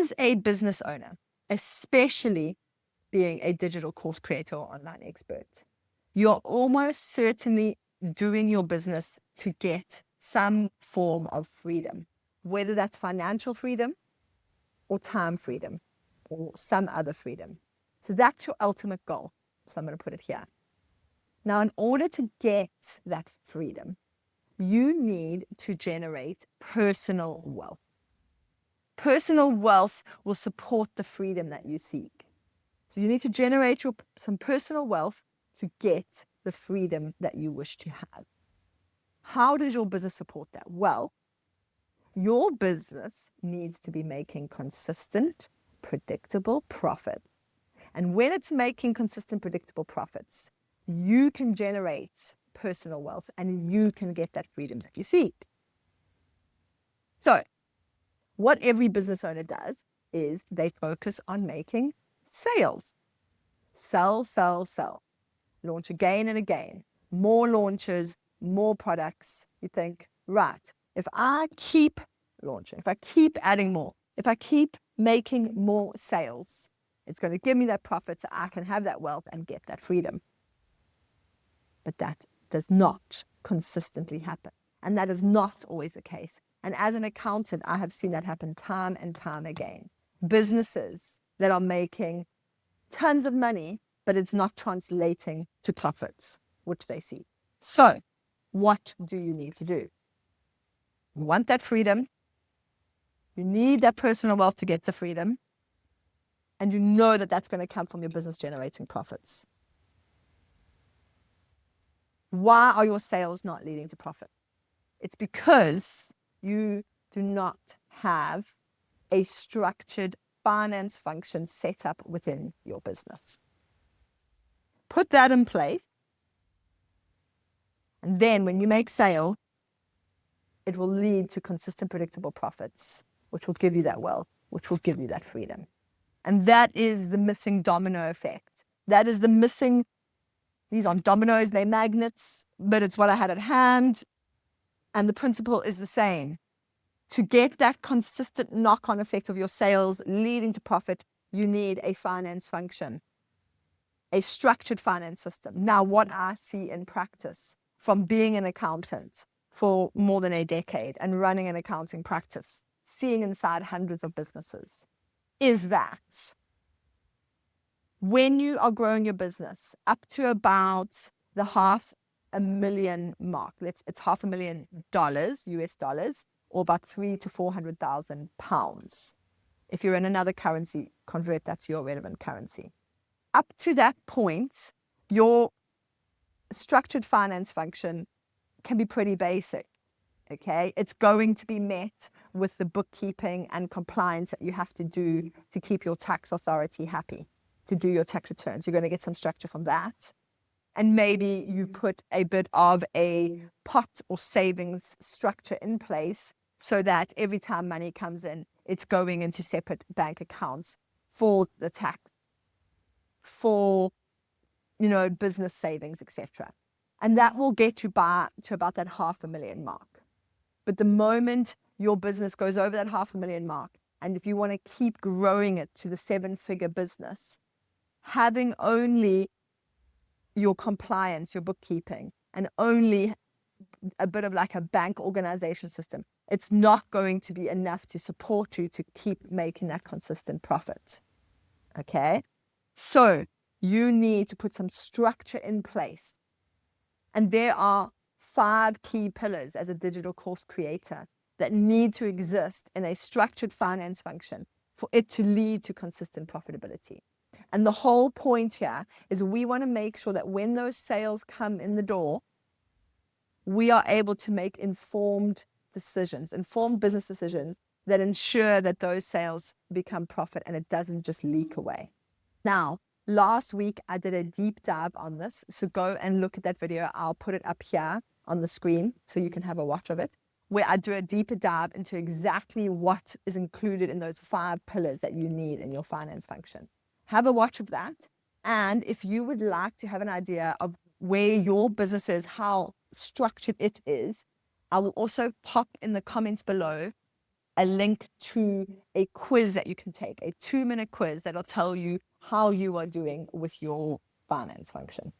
As a business owner, especially being a digital course creator or online expert, you're almost certainly doing your business to get some form of freedom, whether that's financial freedom or time freedom or some other freedom. So that's your ultimate goal. So I'm going to put it here. Now, in order to get that freedom, you need to generate personal wealth. Personal wealth will support the freedom that you seek. So you need to generate some personal wealth to get the freedom that you wish to have. How does your business support that? Well, your business needs to be making consistent, predictable profits. And when it's making consistent, predictable profits, you can generate personal wealth and you can get that freedom that you seek. So, what every business owner does is they focus on making sales. Sell, sell, sell. Launch again and again. More launches, more products. You think, right, if I keep launching, if I keep adding more, if I keep making more sales, it's going to give me that profit so I can have that wealth and get that freedom. But that does not consistently happen. And that is not always the case. And as an accountant, I have seen that happen time and time again. Businesses that are making tons of money, but it's not translating to profits, which they see. So what do you need to do? You want that freedom. You need that personal wealth to get the freedom. And you know that that's going to come from your business generating profits. Why are your sales not leading to profit? It's because you do not have a structured finance function set up within your business. Put that in place. And then when you make sale, it will lead to consistent, predictable profits, which will give you that wealth, which will give you that freedom. And that is the missing domino effect. That is the missing, these aren't dominoes, they're magnets, but it's what I had at hand. And the principle is the same. To get that consistent knock-on effect of your sales leading to profit, you need a finance function, a structured finance system. Now, what I see in practice from being an accountant for more than a decade and running an accounting practice, seeing inside hundreds of businesses, is that when you are growing your business up to about the $500,000 mark, it's $500,000 US dollars, or about $300,000 to £400,000. If you're in another currency, convert that to your relevant currency. Up to that point, your structured finance function can be pretty basic. Okay, it's going to be met with the bookkeeping and compliance that you have to do to keep your tax authority happy, to do your tax returns. You're going to get some structure from that. And maybe you put a bit of a pot or savings structure in place so that every time money comes in, it's going into separate bank accounts for the tax, for, business savings, etc. And that will get you to about that $500,000 mark. But the moment your business goes over that $500,000 mark, and if you want to keep growing it to the 7-figure business, having only your compliance, your bookkeeping, and only a bit of like a bank organization system, it's not going to be enough to support you to keep making that consistent profit. Okay? So you need to put some structure in place. And there are 5 key pillars as a digital course creator that need to exist in a structured finance function for it to lead to consistent profitability. And the whole point here is we want to make sure that when those sales come in the door, we are able to make informed business decisions that ensure that those sales become profit and it doesn't just leak away. Now, last week, I did a deep dive on this. So go and look at that video. I'll put it up here on the screen so you can have a watch of it, where I do a deeper dive into exactly what is included in those 5 pillars that you need in your finance function. Have a watch of that. And if you would like to have an idea of where your business is, how structured it is, I will also pop in the comments below a link to a quiz that you can take, a 2-minute quiz that'll tell you how you are doing with your finance function.